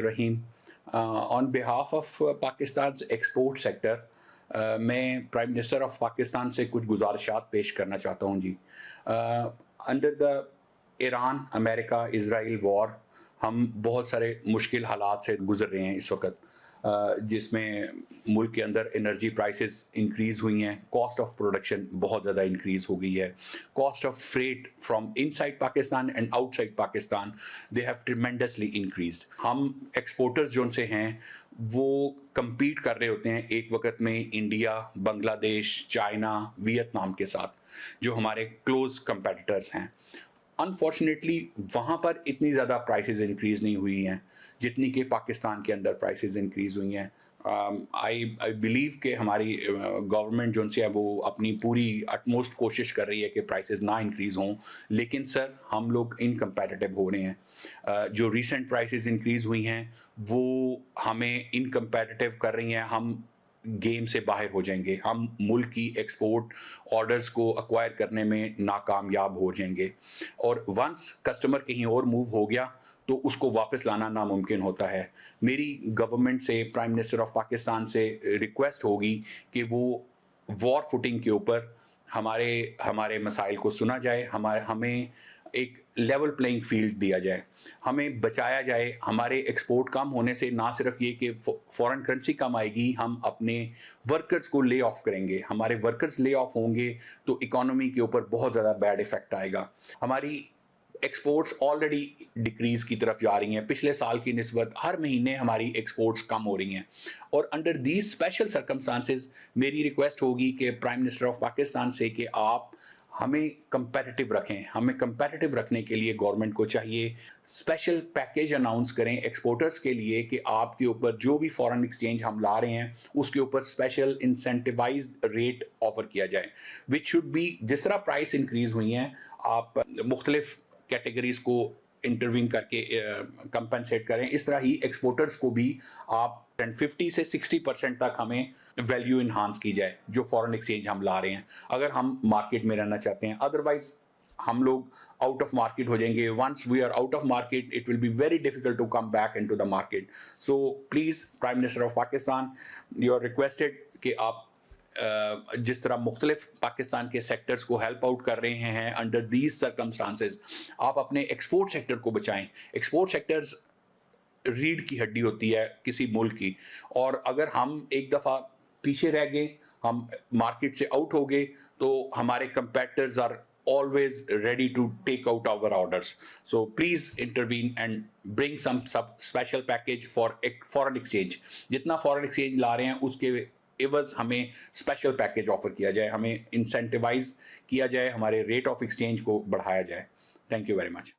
Rahim. On behalf of Pakistan's export sector, मैं prime minister of Pakistan से कुछ गुजारिशात पेश करना चाहता हूँ जी। Under the Iran America Israel war हम बहुत सारे मुश्किल हालात से गुज़र रहे हैं इस वक़्त, जिसमें मुल्क के अंदर एनर्जी प्राइसेस इंक्रीज़ हुई हैं, कॉस्ट ऑफ प्रोडक्शन बहुत ज़्यादा इंक्रीज़ हो गई है, cost of freight from inside Pakistan and outside Pakistan they have tremendously increased. हम एक्सपोर्टर्स जो उनसे हैं वो compete कर रहे होते हैं एक वक्त में इंडिया, बांग्लादेश, चाइना, वियतनाम के साथ, जो हमारे क्लोज कंपेटिटर्स हैं। अनफॉर्चुनेटली वहाँ पर इतनी ज़्यादा प्राइसेस इंक्रीज़ नहीं हुई हैं जितनी कि पाकिस्तान के अंदर प्राइसेस इंक्रीज़ हुई हैं। आई बिलीव कि हमारी गवर्नमेंट जो उनसे है वो अपनी पूरी अटमोस्ट कोशिश कर रही है कि प्राइसेस ना इंक्रीज़ हों, लेकिन सर हम लोग इनकम्पेटिटिव हो रहे हैं। जो रीसेंट प्राइसेस इंक्रीज़ हुई हैं वो हमें इनकम्पेटिटिव कर रही हैं, हम गेम से बाहर हो जाएंगे, हम मुल्क की एक्सपोर्ट ऑर्डर्स को एक्वायर करने में नाकामयाब हो जाएंगे, और वंस कस्टमर कहीं और मूव हो गया तो उसको वापस लाना नामुमकिन होता है। मेरी गवर्नमेंट से, प्राइम मिनिस्टर ऑफ पाकिस्तान से रिक्वेस्ट होगी कि वो वॉर फुटिंग के ऊपर हमारे मसाइल को सुना जाए, हमें एक लेवल प्लेइंग फील्ड दिया जाए, हमें बचाया जाए। हमारे एक्सपोर्ट कम होने से ना सिर्फ ये कि फॉरेन करेंसी कम आएगी, हम अपने वर्कर्स को ले ऑफ करेंगे। हमारे वर्कर्स ले ऑफ होंगे तो इकोनॉमी के ऊपर बहुत ज़्यादा बैड इफेक्ट आएगा। हमारी एक्सपोर्ट्स ऑलरेडी डिक्रीज की तरफ जा रही हैं, पिछले साल की निस्बत हर महीने हमारी एक्सपोर्ट्स कम हो रही हैं, और अंडर दीज स्पेशल सर्कमस्टांसेस मेरी रिक्वेस्ट होगी कि प्राइम मिनिस्टर ऑफ पाकिस्तान से कि आप हमें कंपैरेटिव रखें। हमें कंपैरेटिव रखने के लिए गवर्नमेंट को चाहिए स्पेशल पैकेज अनाउंस करें एक्सपोर्टर्स के लिए कि आपके ऊपर जो भी फॉरेन एक्सचेंज हम ला रहे हैं उसके ऊपर स्पेशल इंसेंटिवाइज्ड रेट ऑफर किया जाए, विच शुड बी, जिस तरह प्राइस इंक्रीज हुई हैं आप मुख्तलिफ कैटेगरीज को इंटरवीन करके कंपनसेट करें, इस तरह ही एक्सपोर्टर्स को भी आप 50 से 60% तक हमें वैल्यू इन्हांस की जाए जो फॉरेन एक्सचेंज हम ला रहे हैं, अगर हम मार्केट में रहना चाहते हैं। अदरवाइज हम लोग आउट ऑफ मार्केट हो जाएंगे। Once we are out of market it will be very difficult to come back into the market. So please prime minister of Pakistan, you are requested कि आप जिस तरह मुख्तलिफ पाकिस्तान के सेक्टर्स को हेल्प आउट कर रहे हैं अंडर दीज सर्कमस्टांसेस, आप अपने एक्सपोर्ट सेक्टर को बचाएं। एक्सपोर्ट सेक्टर्स रीढ़ की हड्डी होती है किसी मुल्क की, और अगर हम एक दफ़ा पीछे रह गए, हम मार्केट से आउट हो गए, तो हमारे competitors are always ready to take out our orders. So please intervene and bring some special package for foreign exchange. जितना foreign exchange ला रहे हैं उसके एवज हमें स्पेशल पैकेज ऑफर किया जाए, हमें इंसेंटिवाइज किया जाए, हमारे रेट ऑफ एक्सचेंज को बढ़ाया जाए। Thank you very much.